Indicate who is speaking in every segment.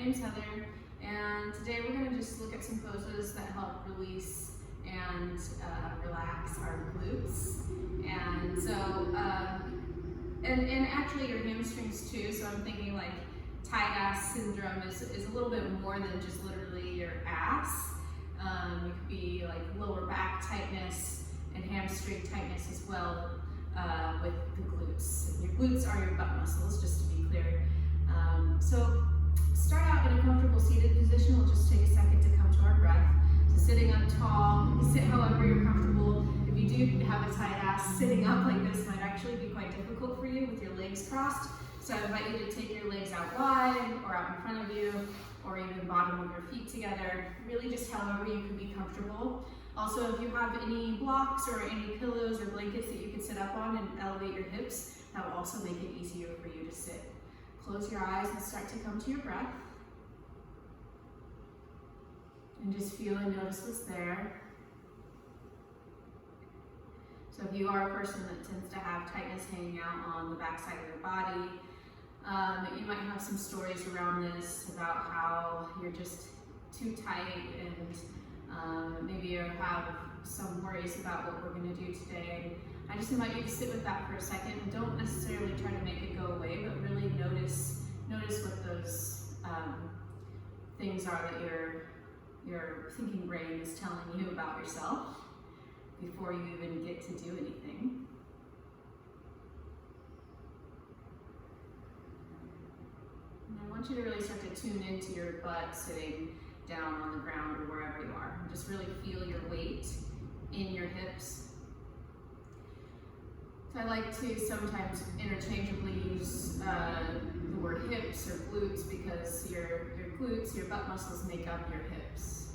Speaker 1: name's Heather, and today we're going to just look at some poses that help release and relax our glutes. And so, and actually your hamstrings too. So I'm thinking like tight ass syndrome is a little bit more than just literally your ass. It could be like lower back tightness and hamstring tightness as well with the glutes. Your glutes are your butt muscles, just to be clear. So start out in a comfortable seated position. We'll just take a second to come to our breath. So sitting up tall, you can sit however you're comfortable. If you do have a tight ass, sitting up like this might actually be quite difficult for you with your legs crossed. So I invite you to take your legs out wide or out in front of you, or even bottom of your feet together. Really just however you can be comfortable. Also, if you have any blocks or any pillows or blankets that you can sit up on and elevate your hips, that will also make it easier for you to sit. Close your eyes and start to come to your breath. And just feel and notice what's there. So if you are a person that tends to have tightness hanging out on the back side of your body, you might have some stories around this about how you're just too tight, and maybe you have some worries about what we're going to do today. I just invite you to sit with that for a second and don't necessarily try to make it go away, but really notice what those things are that your thinking brain is telling you about yourself before you even get to do anything. And I want you to really start to tune into your butt sitting down on the ground or wherever you are. And just really feel your weight in your hips. So I like to sometimes interchangeably use the word hips or glutes because your glutes, your butt muscles make up your hips.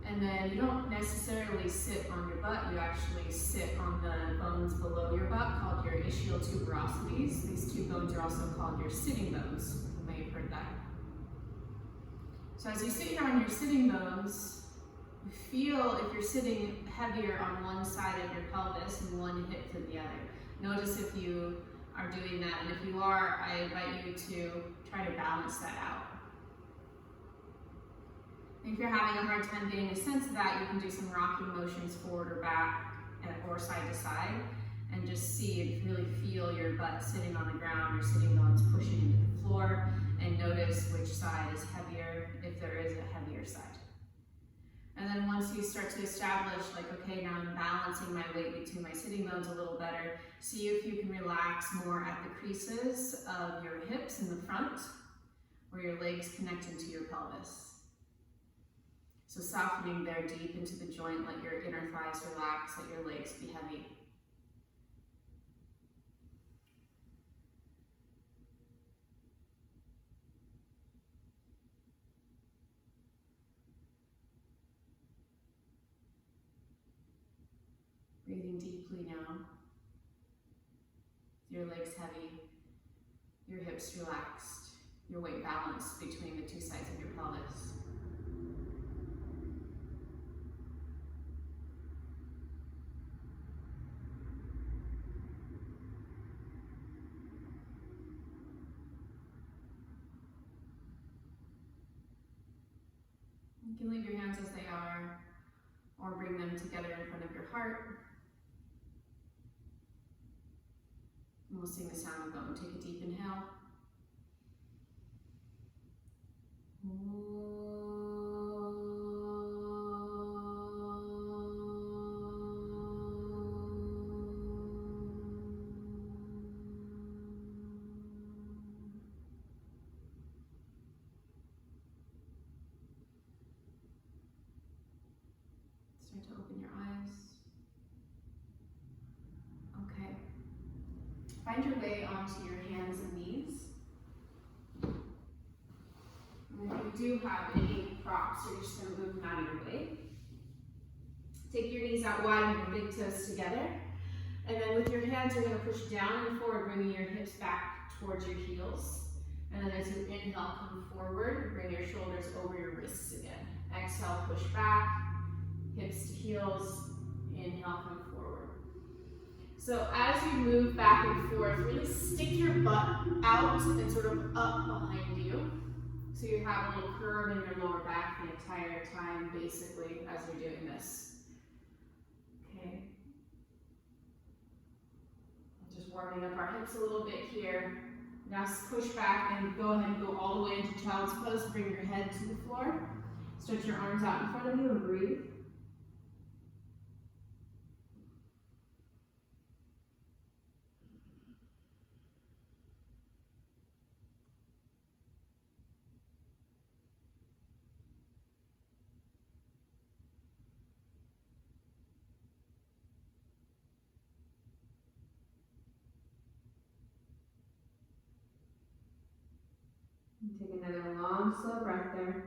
Speaker 1: And then you don't necessarily sit on your butt, you actually sit on the bones below your butt called your ischial tuberosities. These two bones are also called your sitting bones. You may have heard that. So as you sit here on your sitting bones, you feel if you're sitting heavier on one side of your pelvis and one hip than the other. Notice if you are doing that, and if you are, I invite you to try to balance that out. And if you're having a hard time getting a sense of that, you can do some rocking motions forward or back or side to side, and just see and really feel your butt sitting on the ground, your sitting bones pushing into the floor, and notice which side is heavier, if there is a heavier side. And then once you start to establish, like, okay, now I'm balancing my weight between my sitting bones a little better, see if you can relax more at the creases of your hips in the front, where your legs connect into your pelvis. So softening there deep into the joint, let your inner thighs relax, let your legs be heavy. Breathing deeply now. Your legs heavy, your hips relaxed, your weight balanced between the two sides of your pelvis. You can leave your hands as they are, or bring them together in front of your heart. And we'll sing the sound of them. Take a deep inhale. Start to open your eyes. Okay. Find your way onto your hands and knees. And if you do have any props, you're just going to move them out of your way. Take your knees out wide and your big toes together. And then with your hands, you're going to push down and forward, bringing your hips back towards your heels. And then as you inhale, come forward, bring your shoulders over your wrists again. Exhale, push back, hips to heels. Inhale, come forward. So as you move back and forth, really stick your butt out and sort of up behind you. So you have a little curve in your lower back the entire time, basically, as you're doing this. Okay. Just warming up our hips a little bit here. Now push back and go ahead and go all the way into child's pose. Bring your head to the floor. Stretch your arms out in front of you and breathe. Take another long, slow breath there.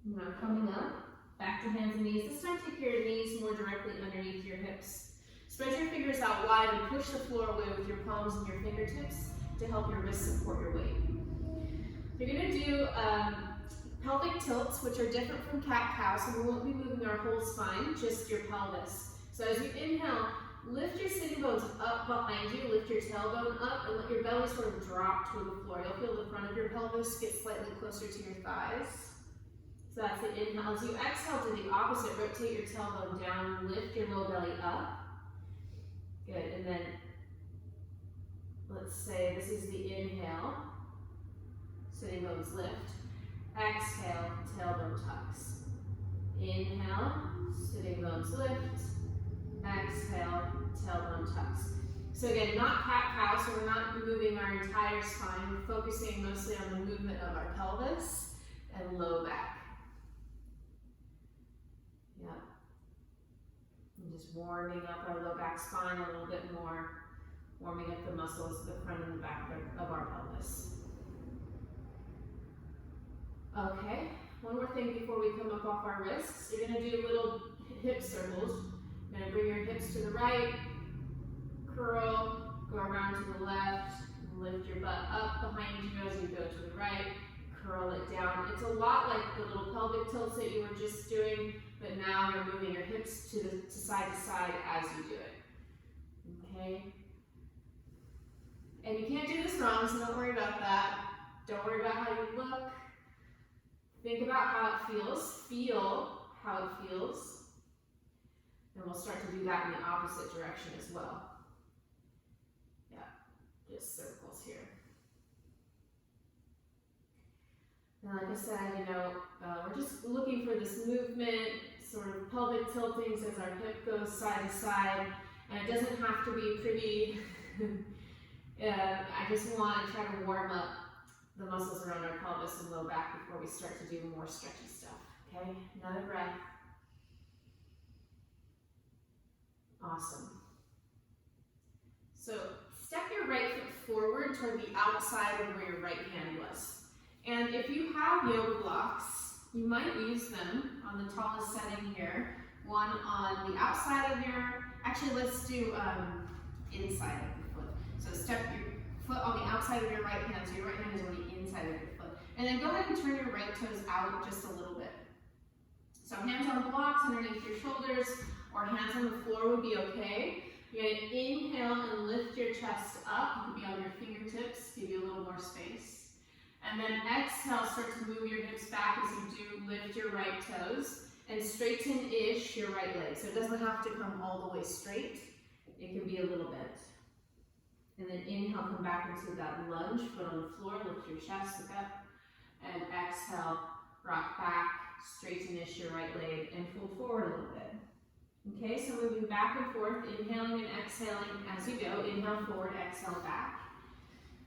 Speaker 1: Now coming up, back to hands and knees. This time take your knees more directly underneath your hips. Spread your fingers out wide and push the floor away with your palms and your fingertips to help your wrists support your weight. You're going to do pelvic tilts, which are different from cat-cow, so we won't be moving our whole spine, just your pelvis. So as you inhale, lift your sitting bones up behind you, lift your tailbone up, and let your belly sort of drop toward the floor. You'll feel the front of your pelvis get slightly closer to your thighs. So that's the inhale. As you exhale, do the opposite. Rotate your tailbone down, lift your low belly up. Good, and then let's say this is the inhale. Sitting bones lift. Exhale, tailbone tucks. Inhale, sitting bones lift. Exhale, tailbone tucks. So again, not cat-cow, so we're not moving our entire spine. We're focusing mostly on the movement of our pelvis and low back. Yep. And just warming up our low back spine a little bit more, warming up the muscles at the front and the back of our pelvis. Okay, one more thing before we come up off our wrists. You're going to do little hip circles. You're going to bring your hips to the right, curl, go around to the left, lift your butt up behind you as you go to the right, curl it down. It's a lot like the little pelvic tilts that you were just doing, but now you're moving your hips to side as you do it. Okay? And you can't do this wrong, so don't worry about that. Don't worry about how you look. Think about how it feels. Feel how it feels. And we'll start to do that in the opposite direction as well. Yeah, just circles here. Now, like I said, we're just looking for this movement, sort of pelvic tiltings as our hip goes side to side. And it doesn't have to be pretty. I just want to try to warm up the muscles around our pelvis and low back before we start to do more stretchy stuff. Okay, another breath. Awesome. So step your right foot forward toward the outside of where your right hand was. And if you have yoga blocks, you might use them on the tallest setting here. One on the outside of your, actually let's do inside of your foot. So step your foot on the outside of your right hand, so your right hand is on the inside of your foot. And then go ahead and turn your right toes out just a little bit. So hands on blocks underneath your shoulders, or hands on the floor would be okay. You're going to inhale and lift your chest up. You could be on your fingertips, give you a little more space. And then exhale, start to move your hips back as you do lift your right toes and straighten-ish your right leg. So it doesn't have to come all the way straight. It can be a little bit. And then inhale, come back into that lunge, foot on the floor, lift your chest, look up. And exhale, rock back, straighten-ish your right leg and fold forward a little bit. Okay, so moving back and forth, inhaling and exhaling as you go. Inhale forward, exhale back.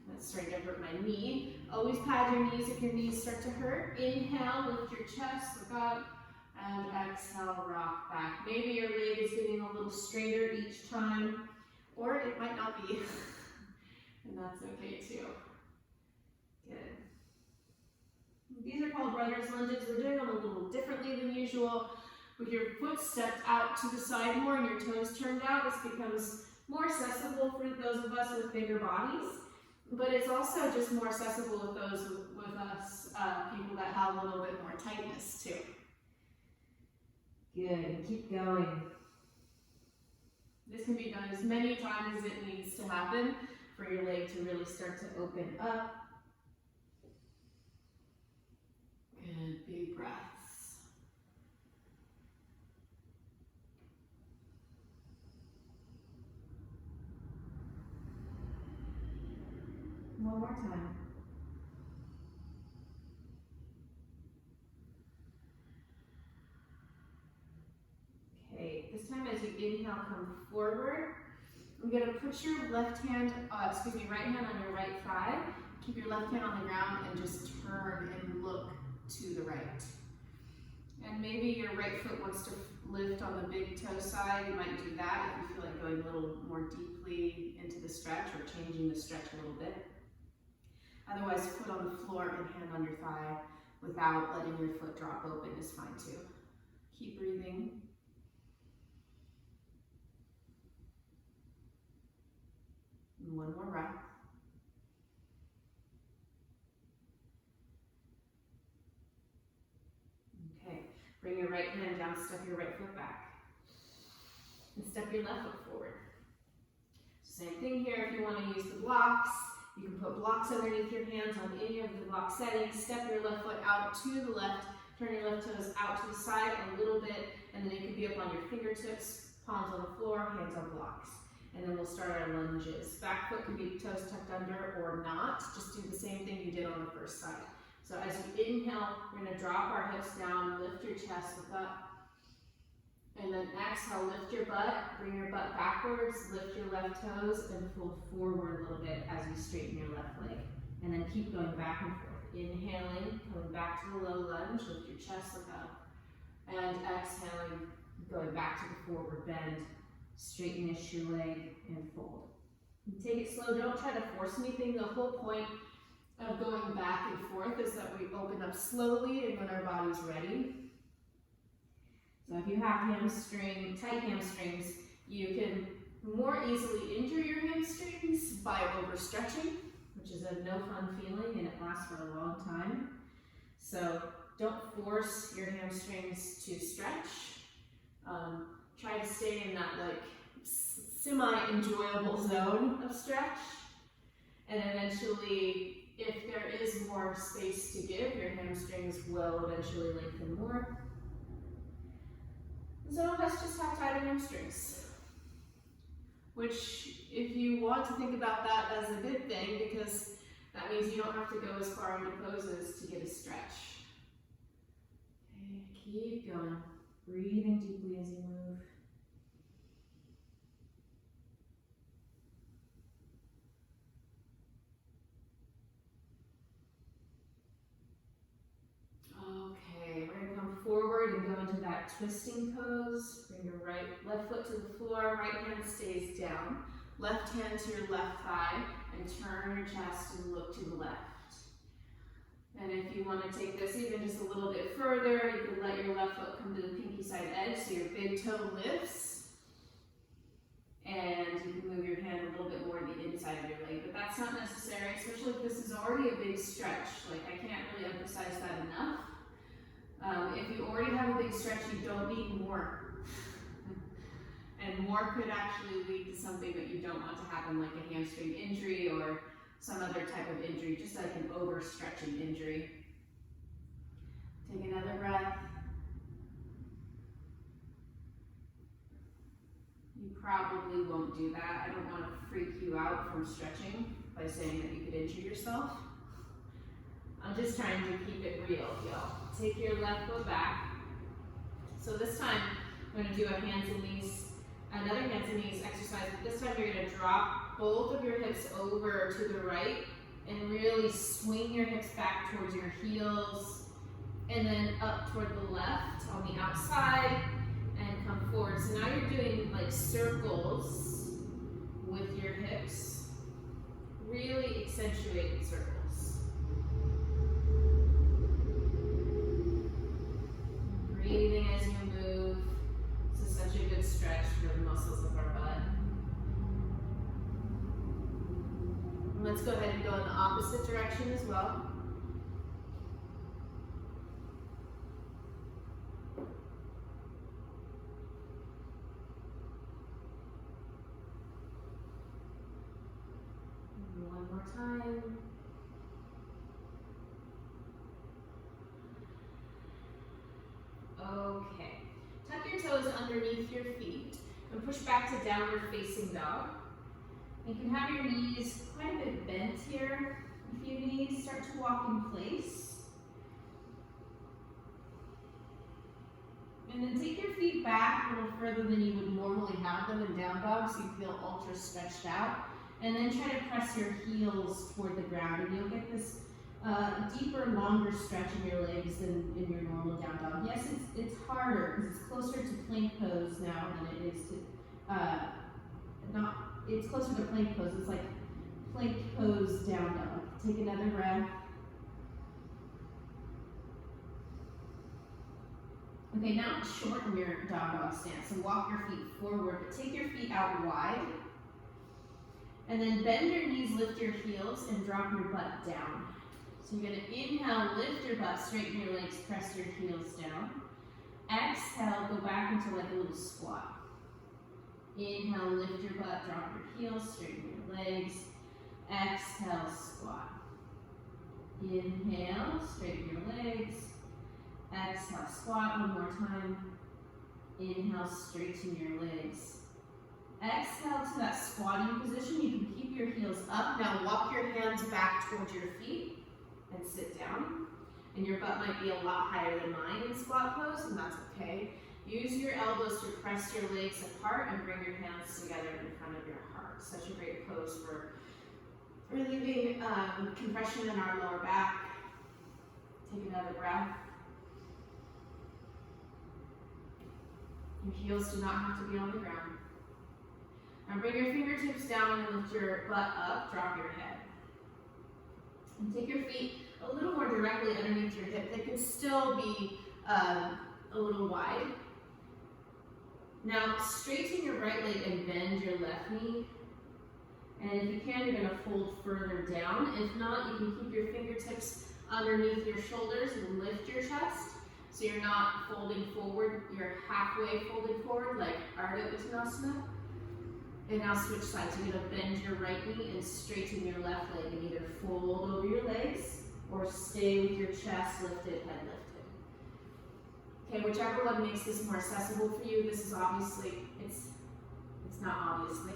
Speaker 1: That's starting to hurt my knee. Always pad your knees if your knees start to hurt. Inhale, lift your chest, look up, and exhale, rock back. Maybe your leg is getting a little straighter each time, or it might not be, and that's okay too. Good. These are called runner's lunges. We're doing them a little differently than usual. With your foot stepped out to the side more and your toes turned out, this becomes more accessible for those of us with bigger bodies, but it's also just more accessible with those with us people that have a little bit more tightness too. Good, keep going. This can be done as many times as it needs to happen for your leg to really start to open up. Good, big breaths. One more time. Okay, this time as you inhale, come forward. I'm going to put your right hand on your right thigh. Keep your left hand on the ground and just turn and look to the right. And maybe your right foot wants to lift on the big toe side. You might do that if you feel like going a little more deeply into the stretch or changing the stretch a little bit. Otherwise, foot on the floor and hand on your thigh without letting your foot drop open is fine too. Keep breathing. And one more breath. Okay, bring your right hand down, step your right foot back. And step your left foot forward. Same thing here, if you want to use the blocks, you can put blocks underneath your hands on any of the block settings. Step your left foot out to the left, turn your left toes out to the side a little bit, and then it can be up on your fingertips, palms on the floor, hands on blocks. And then we'll start our lunges. Back foot can be toes tucked under or not. Just do the same thing you did on the first side. So as you inhale, we're going to drop our hips down, lift your chest, look up. And then exhale, lift your butt, bring your butt backwards, lift your left toes, and fold forward a little bit as you straighten your left leg. And then keep going back and forth. Inhaling, coming back to the low lunge, lift your chest, look up. And exhaling, going back to the forward bend. Straighten your shoe leg and fold. And take it slow, don't try to force anything. The whole point of going back and forth is that we open up slowly and when our body's ready. So if you have tight hamstrings, you can more easily injure your hamstrings by overstretching, which is a no fun feeling and it lasts for a long time. So don't force your hamstrings to stretch. Try to stay in that like semi-enjoyable zone of stretch. And eventually, if there is more space to give, your hamstrings will eventually lengthen more. Some of us just have tighter hamstrings, which if you want to think about that as a good thing, because that means you don't have to go as far into poses to get a stretch. Okay, keep going. Breathing deeply as you move. Okay, we're going to come forward and go into that twisting pose. Bring your left foot to the floor, right hand stays down. Left hand to your left thigh and turn your chest and look to the left. And if you want to take this even just a little bit further, you can let your left foot come to the pinky side edge so your big toe lifts. And you can move your hand a little bit more to the inside of your leg, but that's not necessary, especially if this is already a big stretch. Like, I can't really emphasize that enough. If you already have a big stretch, you don't need more. And more could actually lead to something that you don't want to happen, like a hamstring injury or some other type of injury, just like an overstretching injury. Take another breath. You probably won't do that. I don't want to freak you out from stretching by saying that you could injure yourself. I'm just trying to keep it real, y'all. Take your left foot back. So this time, I'm going to do a hands and knees, another hands and knees exercise, but this time you're going to drop both of your hips over to the right and really swing your hips back towards your heels and then up toward the left on the outside and come forward. So now you're doing like circles with your hips, really accentuated circles. Breathing as you move. This is such a good stretch for the muscles of our butt. And let's go ahead and go in the opposite direction as well. toes underneath your feet and push back to downward facing dog. You can have your knees quite a bit bent here. If your knees start to walk in place. And then take your feet back a little further than you would normally have them in down dog, so you feel ultra stretched out. And then try to press your heels toward the ground, and you'll get this deeper, longer stretch in your legs than in your normal down dog. Yes, it's harder because it's closer to plank pose now than it is to it's closer to plank pose. It's like plank pose down dog. Take another breath. Okay, now shorten your dog stance. So walk your feet forward, but take your feet out wide. And then bend your knees, lift your heels, and drop your butt down. So you're gonna inhale, lift your butt, straighten your legs, press your heels down. Exhale, go back into like a little squat. Inhale, lift your butt, drop your heels, straighten your legs. Exhale, squat. Inhale, straighten your legs. Exhale, squat one more time. Inhale, straighten your legs. Exhale to that squatting position. You can keep your heels up. Now walk your hands back towards your feet and sit down. And your butt might be a lot higher than mine in squat pose, and that's okay. Use your elbows to press your legs apart and bring your hands together in front of your heart. Such a great pose for relieving compression in our lower back. Take another breath. Your heels do not have to be on the ground. Now bring your fingertips down and lift your butt up, drop your head. And take your feet a little more directly underneath your hip. They can still be a little wide. Now straighten your right leg and bend your left knee. And if you can, you're gonna fold further down. If not, you can keep your fingertips underneath your shoulders and lift your chest. So you're not folding forward, you're halfway folded forward like Ardha Uttanasana. And now switch sides. You're gonna bend your right knee and straighten your left leg and either fold over your legs or stay with your chest lifted, head lifted. Okay, whichever one makes this more accessible for you. This is obviously, it's not obviously.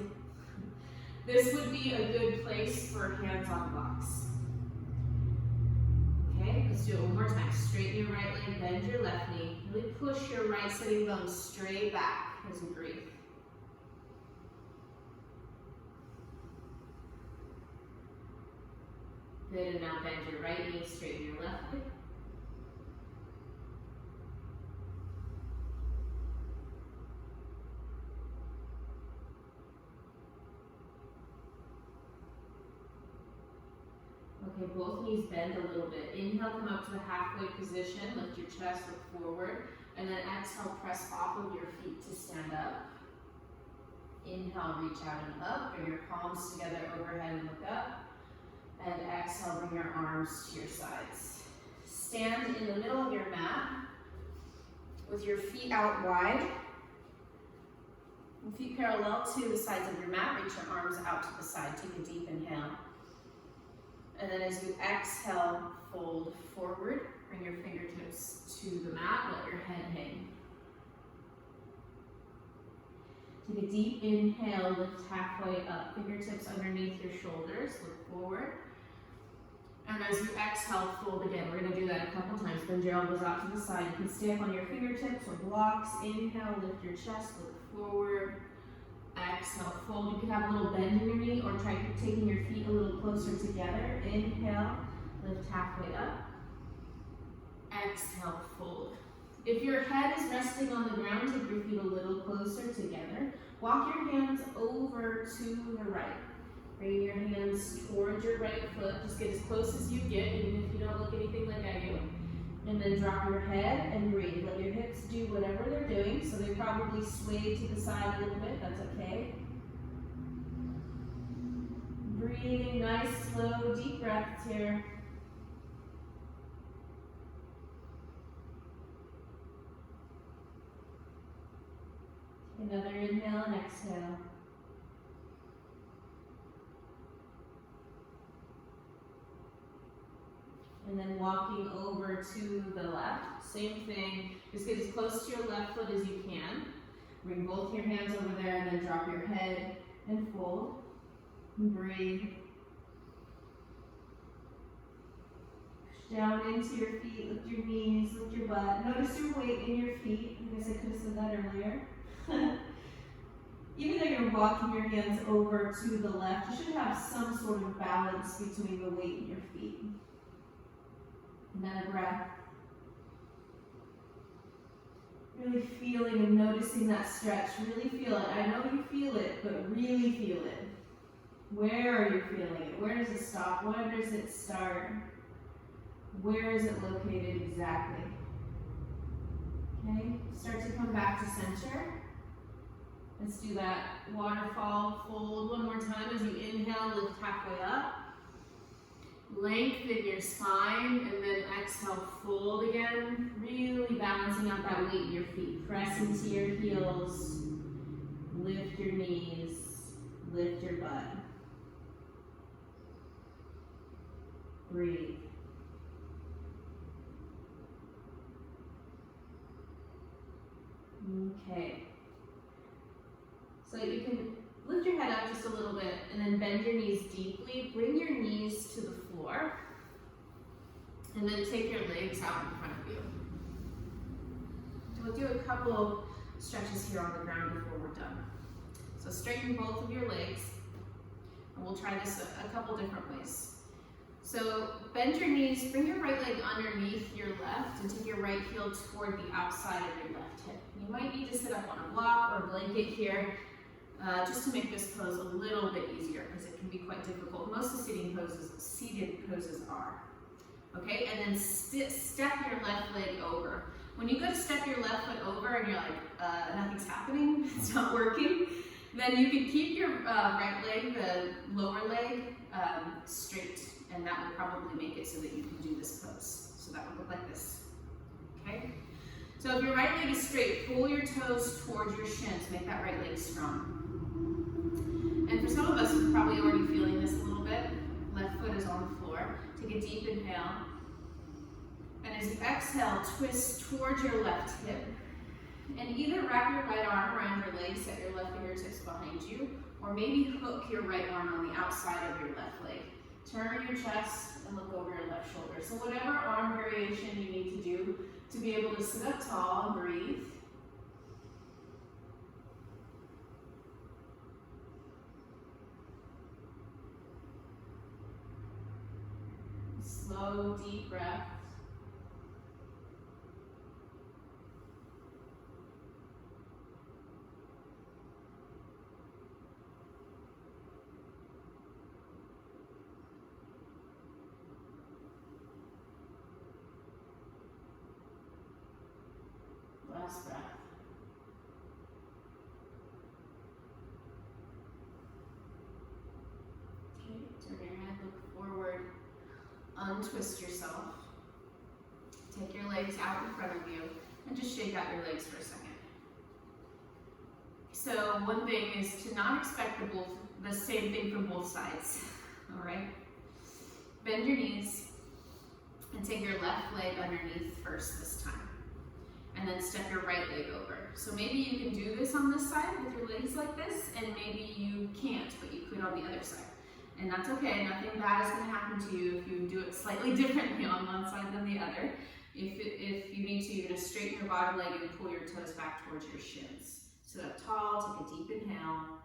Speaker 1: This would be a good place for hands on blocks. Okay, let's do it one more time. Straighten your right leg, bend your left knee. Really push your right sitting bone straight back as you breathe. Good, and now bend your right knee, straighten your left leg. Okay, both knees bend a little bit. Inhale, come up to the halfway position, lift your chest, look forward, and then exhale, press off of your feet to stand up. Inhale, reach out and up, bring your palms together overhead and look up. And exhale, bring your arms to your sides. Stand in the middle of your mat with your feet out wide. And feet parallel to the sides of your mat. Reach your arms out to the side. Take a deep inhale. And then as you exhale, fold forward. Bring your fingertips to the mat. Let your head hang. Take a deep inhale. Lift halfway up. Fingertips underneath your shoulders. Look forward. And as you exhale, fold again. We're going to do that a couple times. Bend your elbows out to the side. You can stay up on your fingertips or blocks. Inhale, lift your chest, look forward. Exhale, fold. You can have a little bend in your knee or try taking your feet a little closer together. Inhale, lift halfway up. Exhale, fold. If your head is resting on the ground, take your feet a little closer together. Walk your hands over to the right. Bring your hands towards your right foot. Just get as close as you get, even if you don't look anything like I do. And then drop your head and breathe. Let your hips do whatever they're doing. So they probably sway to the side a little bit. That's okay. Breathing nice, slow, deep breaths here. Another inhale and exhale. And then walking over to the left. Same thing, just get as close to your left foot as you can. Bring both your hands over there and then drop your head and fold. And breathe. Push down into your feet, lift your knees, lift your butt. Notice your weight in your feet. I guess I could have said that earlier. Even though you're walking your hands over to the left, you should have some sort of balance between the weight in your feet. And then a breath. Really feeling and noticing that stretch. Really feel it. I know you feel it, but really feel it. Where are you feeling it? Where does it stop? Where does it start? Where is it located exactly? Okay, start to come back to center. Let's do that waterfall fold one more time. As you inhale, lift halfway up. Lengthen your spine, and then exhale, fold again. Really balancing out that weight in your feet. Press into your heels. Lift your knees. Lift your butt. Breathe. Okay. So you can lift your head up just a little bit and then bend your knees deeply. Bring your knees to the floor. And then take your legs out in front of you. We'll do a couple stretches here on the ground before we're done. So straighten both of your legs. And we'll try this a couple different ways. So bend your knees, bring your right leg underneath your left and take your right heel toward the outside of your left hip. You might need to sit up on a block or a blanket here. Just to make this pose a little bit easier because it can be quite difficult. Most of seated poses are. Okay, and then step your left leg over. When you go to step your left foot over and you're like, nothing's happening, it's not working, then you can keep your right leg, the lower leg, straight, and that will probably make it so that you can do this pose. So that would look like this. Okay? So if your right leg is straight, pull your toes towards your shins, make that right leg strong. And for some of us, we're probably already feeling this a little bit. Left foot is on the floor. Take a deep inhale. And as you exhale, twist towards your left hip. And either wrap your right arm around your leg, set your left fingertips behind you, or maybe hook your right arm on the outside of your left leg. Turn your chest and look over your left shoulder. So whatever arm variation you need to do to be able to sit up tall and breathe. Slow, deep breath. Last breath. Okay, turn your head, look forward. Untwist yourself. Take your legs out in front of you and just shake out your legs for a second. So one thing is to not expect the same thing from both sides. All right? Bend your knees and take your left leg underneath first this time. And then step your right leg over. So maybe you can do this on this side with your legs like this, and maybe you can't, but you could on the other side. And that's okay, nothing bad is gonna happen to you if you do it slightly differently on one side than the other. If you need to, you're gonna straighten your bottom leg and pull your toes back towards your shins. Sit up tall, take a deep inhale.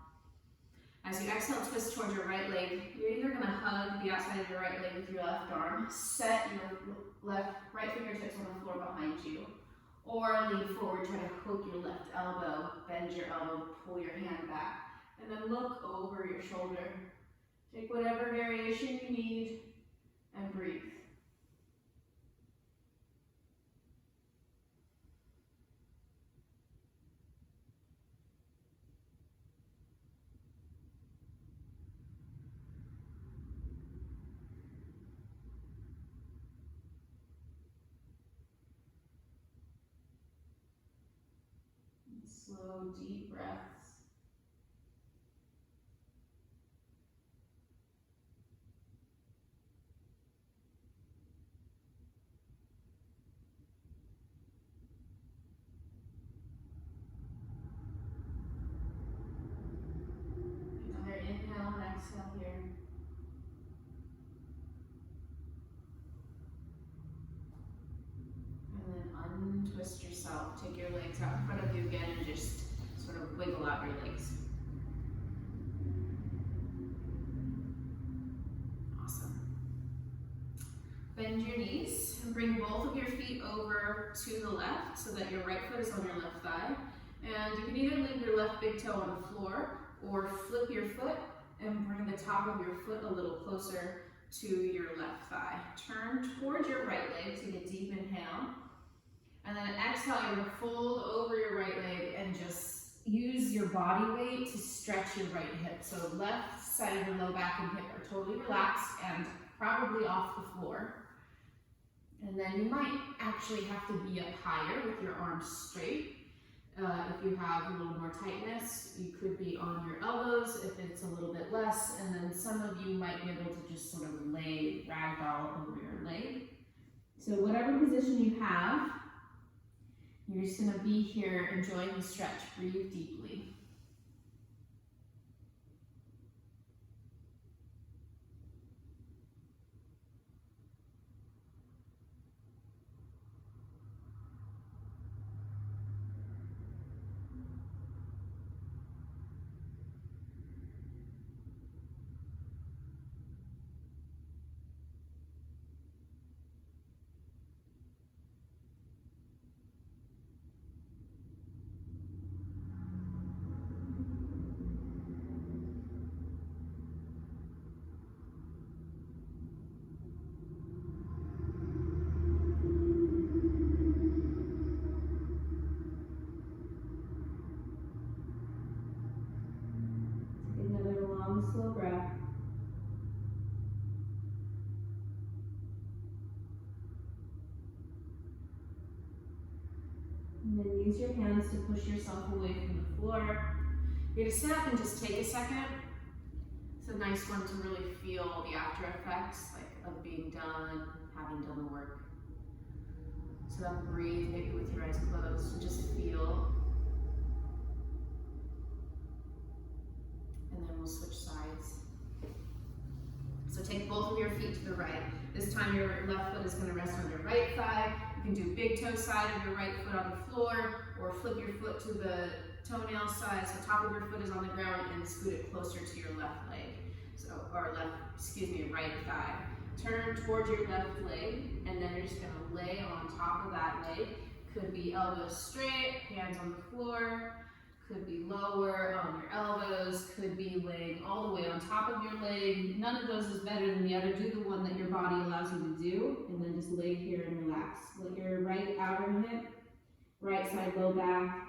Speaker 1: As you exhale, twist towards your right leg. You're either gonna hug the outside of your right leg with your left arm, set your right fingertips on the floor behind you, or lean forward, try to hook your left elbow, bend your elbow, pull your hand back, and then look over your shoulder. Take whatever variation you need and breathe. Slow, deep breaths. Bend your knees and bring both of your feet over to the left so that your right foot is on your left thigh. And you can either leave your left big toe on the floor or flip your foot and bring the top of your foot a little closer to your left thigh. Turn towards your right leg, take a deep inhale. And then exhale, you're gonna fold over your right leg and just use your body weight to stretch your right hip. So left side of your low back and hip are totally relaxed and probably off the floor. And then you might actually have to be up higher with your arms straight. If you have a little more tightness, you could be on your elbows if it's a little bit less, and then some of you might be able to just sort of lay ragdoll over your leg. So whatever position you have, you're just gonna be here enjoying the stretch. Breathe deeply. Slow breath. And then use your hands to push yourself away from the floor. You're gonna sit up and just take a second. It's a nice one to really feel the after effects, like of being done, having done the work. So then breathe, maybe with your eyes closed, and just feel. And then we'll switch sides. So take both of your feet to the right. This time your left foot is going to rest on your right thigh. You can do big toe side of your right foot on the floor, or flip your foot to the toenail side, so top of your foot is on the ground, and scoot it closer to your left leg. Right thigh. Turn towards your left leg, and then you're just going to lay on top of that leg. Could be elbows straight, hands on the floor. Could be lower on your elbows, could be laying all the way on top of your leg. None of those is better than the other. Do the one that your body allows you to do, and then just lay here and relax. Let your right outer hip, right side low back,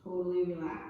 Speaker 1: totally relax.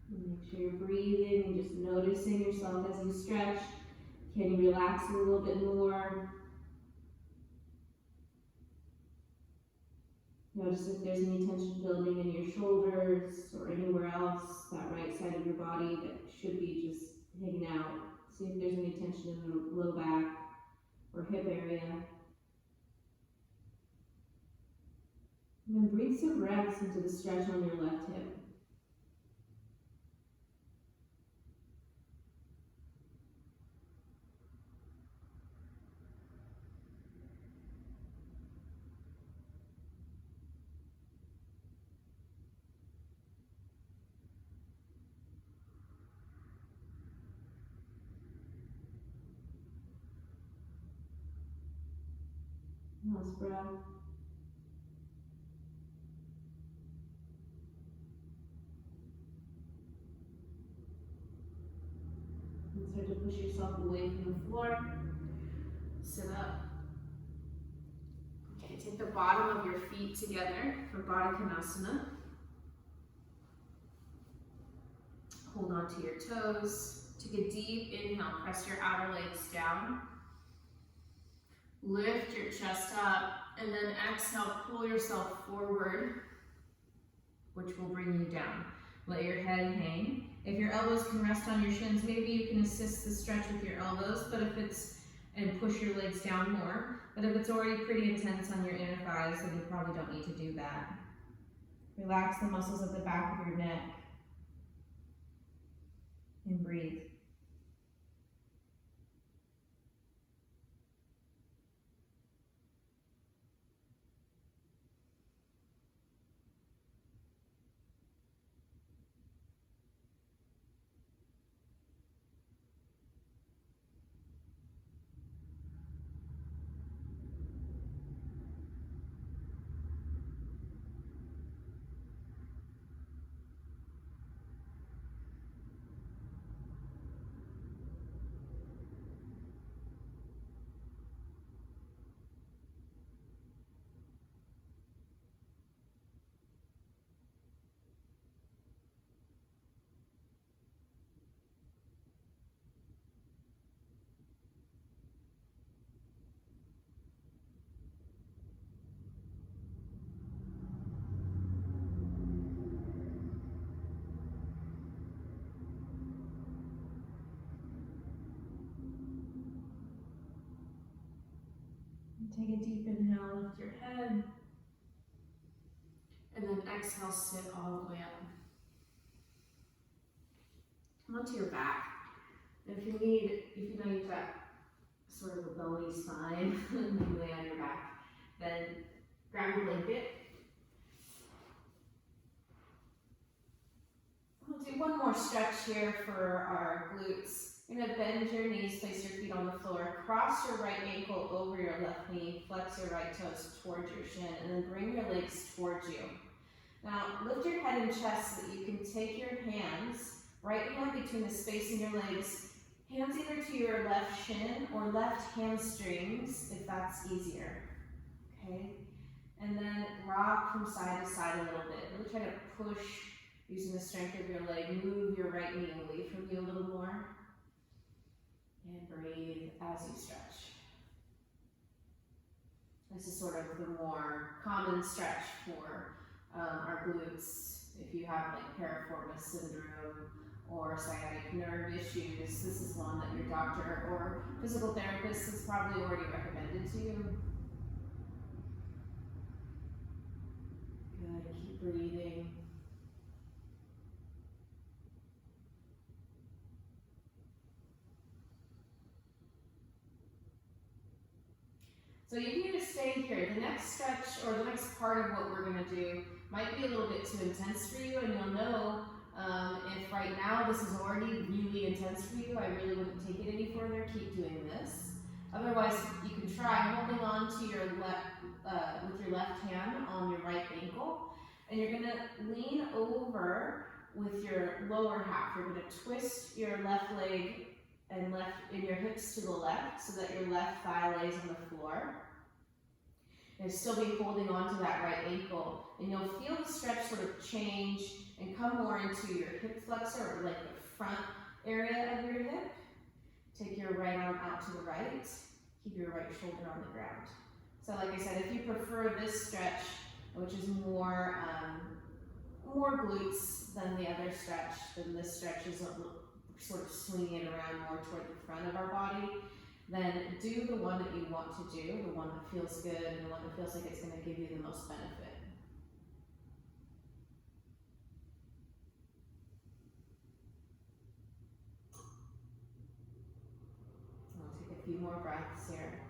Speaker 1: Make sure you're breathing and just noticing yourself as you stretch. Can you relax a little bit more? Notice if there's any tension building in your shoulders or anywhere else, that right side of your body that should be just hanging out. See if there's any tension in the low back or hip area. And then breathe some breaths into the stretch on your left hip. Last breath. And start to push yourself away from the floor. Sit up. Okay, take the bottom of your feet together for Baddha Konasana. Hold on to your toes. Take a deep inhale. Press your outer legs down. Lift your chest up, and then exhale, pull yourself forward. which will bring you down. Let your head hang. If your elbows can rest on your shins, maybe you can assist the stretch with your elbows, and push your legs down more. But if it's already pretty intense on your inner thighs, then you probably don't need to do that. Relax the muscles at the back of your neck and breathe. Take a deep inhale, lift your head, and then exhale, sit all the way up. Come onto your back. And if you know you've got sort of a bony spine, and you lay on your back, then grab your blanket. We'll do one more stretch here for our glutes. You're going to bend your knees, place your feet on the floor, cross your right ankle over your left knee, flex your right toes towards your shin, and then bring your legs towards you. Now, lift your head and chest so that you can take your hands right behind between the space in your legs, hands either to your left shin or left hamstrings, if that's easier, okay? And then rock from side to side a little bit. Really try to push using the strength of your leg, move your right knee away from you a little more. And breathe as you stretch. This is sort of the more common stretch for our glutes. If you have like piriformis syndrome or sciatic nerve issues, this is one that your doctor or physical therapist has probably already recommended to you. Good, keep breathing. So you can just stay here. The next stretch or the next part of what we're going to do might be a little bit too intense for you, and you'll know if right now this is already really intense for you, I really wouldn't take it any further. Keep doing this. Otherwise, you can try holding on to your left with your left hand on your right ankle, and you're going to lean over with your lower half. You're going to twist your left leg and your hips to the left so that your left thigh lays on the floor. And still be holding on to that right ankle. And you'll feel the stretch sort of change and come more into your hip flexor, or like the front area of your hip. Take your right arm out to the right. Keep your right shoulder on the ground. So like I said, if you prefer this stretch, which is more glutes than the other stretch, then this stretch is sort of swinging it around more toward the front of our body, then do the one that you want to do, the one that feels good and the one that feels like it's going to give you the most benefit. I'll take a few more breaths here.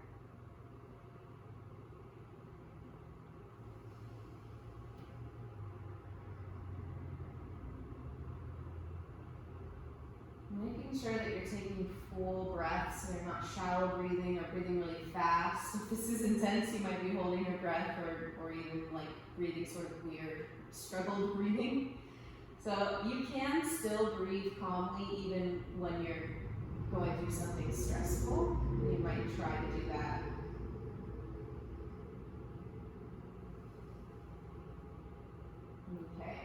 Speaker 1: Making sure that you're taking full breaths and you're not shallow breathing or breathing really fast. If this is intense, you might be holding your breath or even like breathing sort of weird, struggled breathing. So you can still breathe calmly even when you're going through something stressful. You might try to do that. Okay,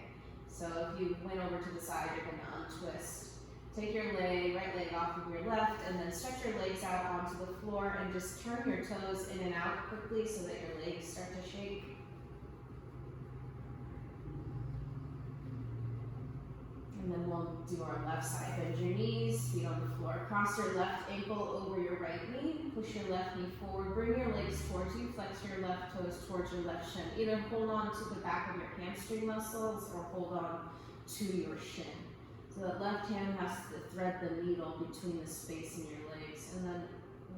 Speaker 1: so if you went over to the side, you're going to untwist. Take your right leg off of your left, and then stretch your legs out onto the floor and just turn your toes in and out quickly so that your legs start to shake. And then we'll do our left side. Bend your knees, feet on the floor. Cross your left ankle over your right knee. Push your left knee forward. Bring your legs towards you. Flex your left toes towards your left shin. Either hold on to the back of your hamstring muscles or hold on to your shin. So that left hand has to thread the needle between the space in your legs. And then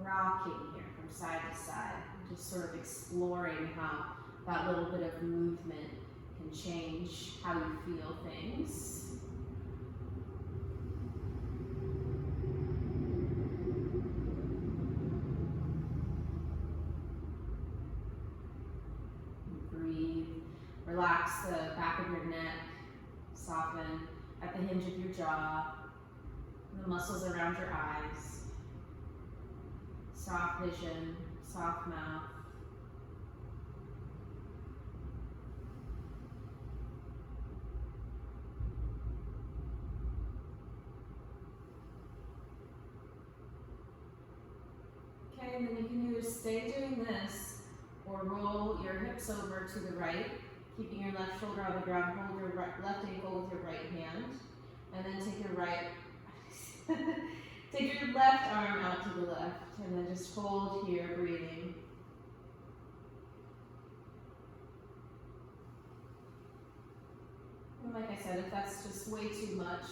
Speaker 1: rocking here from side to side. Just sort of exploring how that little bit of movement can change how you feel things. Breathe. Relax the back of your neck. Soften at the hinge of your jaw. The muscles around your eyes. Soft vision, soft mouth. Okay, and then you can either stay doing this or roll your hips over to the right, keeping your left shoulder on the ground. Hold your left ankle with your right hand, and then take your take your left arm out to the left, and then just hold here, breathing. And like I said, if that's just way too much,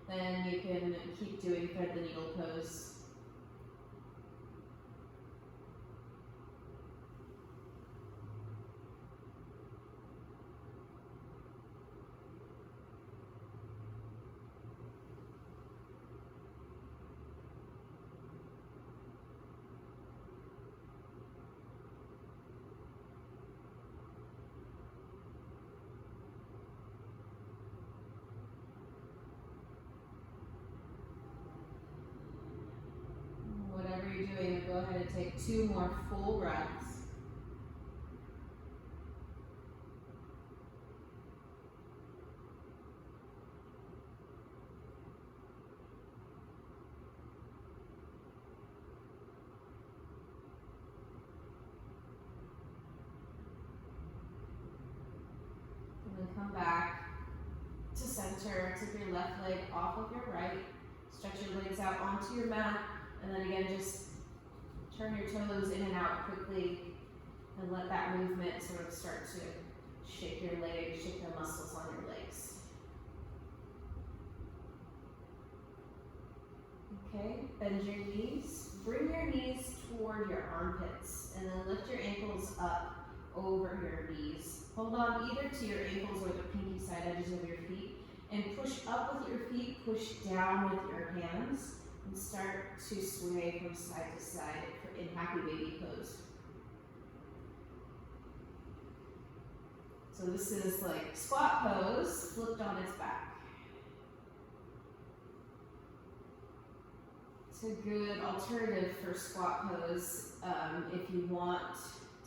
Speaker 1: then you can keep doing thread the needle pose. Doing, go ahead and take 2 more full breaths. And then come back to center. Take your left leg off of your right. Stretch your legs out onto your mat. And then again, just turn your toes in and out quickly and let that movement sort of start to shake your legs, shake the muscles on your legs. Okay, bend your knees. Bring your knees toward your armpits and then lift your ankles up over your knees. Hold on either to your ankles or the pinky side edges of your feet and push up with your feet, push down with your hands. And start to sway from side to side in happy baby pose. So this is like squat pose, flipped on its back. It's a good alternative for squat pose if you want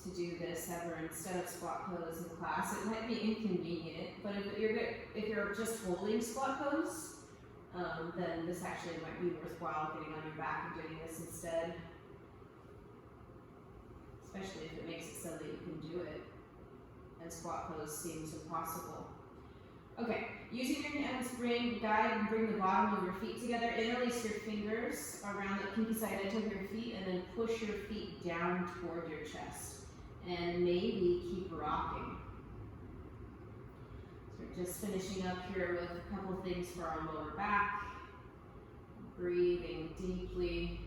Speaker 1: to do this ever instead of squat pose in class. It might be inconvenient, but if you're just holding squat pose, then this actually might be worthwhile getting on your back and doing this instead. Especially if it makes it so that you can do it. And squat pose seems impossible. Okay, using your hands, guide and bring the bottom of your feet together. Interlace your fingers around the pinky side edge of your feet and then push your feet down toward your chest. And maybe keep rocking. Just finishing up here with a couple things for our lower back. Breathing deeply.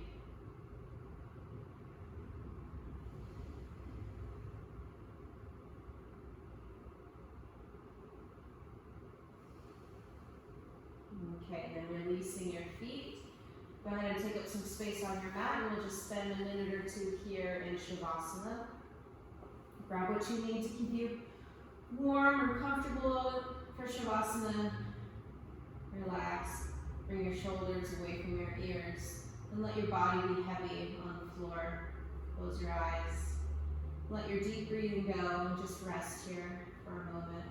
Speaker 1: Okay, then releasing your feet. Go ahead and take up some space on your mat and we'll just spend a minute or 2 here in Shavasana. Grab what you need to keep you warm or comfortable for Shavasana. Relax. Bring your shoulders away from your ears. And let your body be heavy on the floor. Close your eyes. Let your deep breathing go and just rest here for a moment.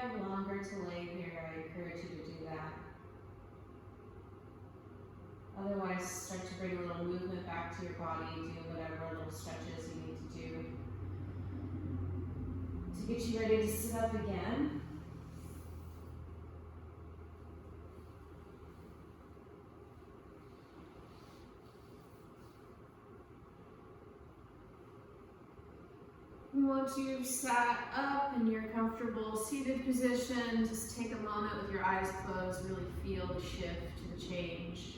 Speaker 1: have longer to lay here, I encourage you to do that. Otherwise, start to bring a little movement back to your body, do whatever little stretches you need to do to get you ready to sit up again. Once you've sat up in your comfortable seated position, just take a moment with your eyes closed, really feel the shift, the change.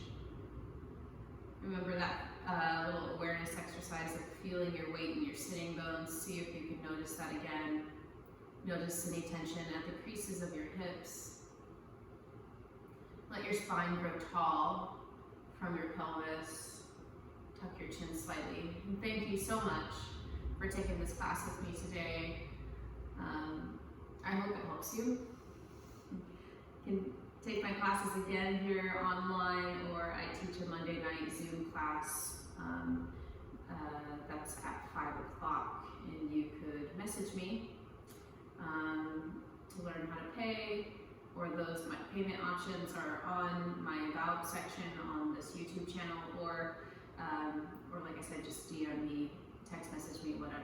Speaker 1: Remember that little awareness exercise of feeling your weight in your sitting bones. See if you can notice that again. Notice any tension at the creases of your hips. Let your spine grow tall from your pelvis. Tuck your chin slightly. And thank you so much for taking this class with me today. I hope it helps you. You can take my classes again here online, or I teach a Monday night Zoom class. That's at 5 o'clock, and you could message me to learn how to pay, or those my payment options are on my About section on this YouTube channel, or like I said, just DM me, text message me, whatever.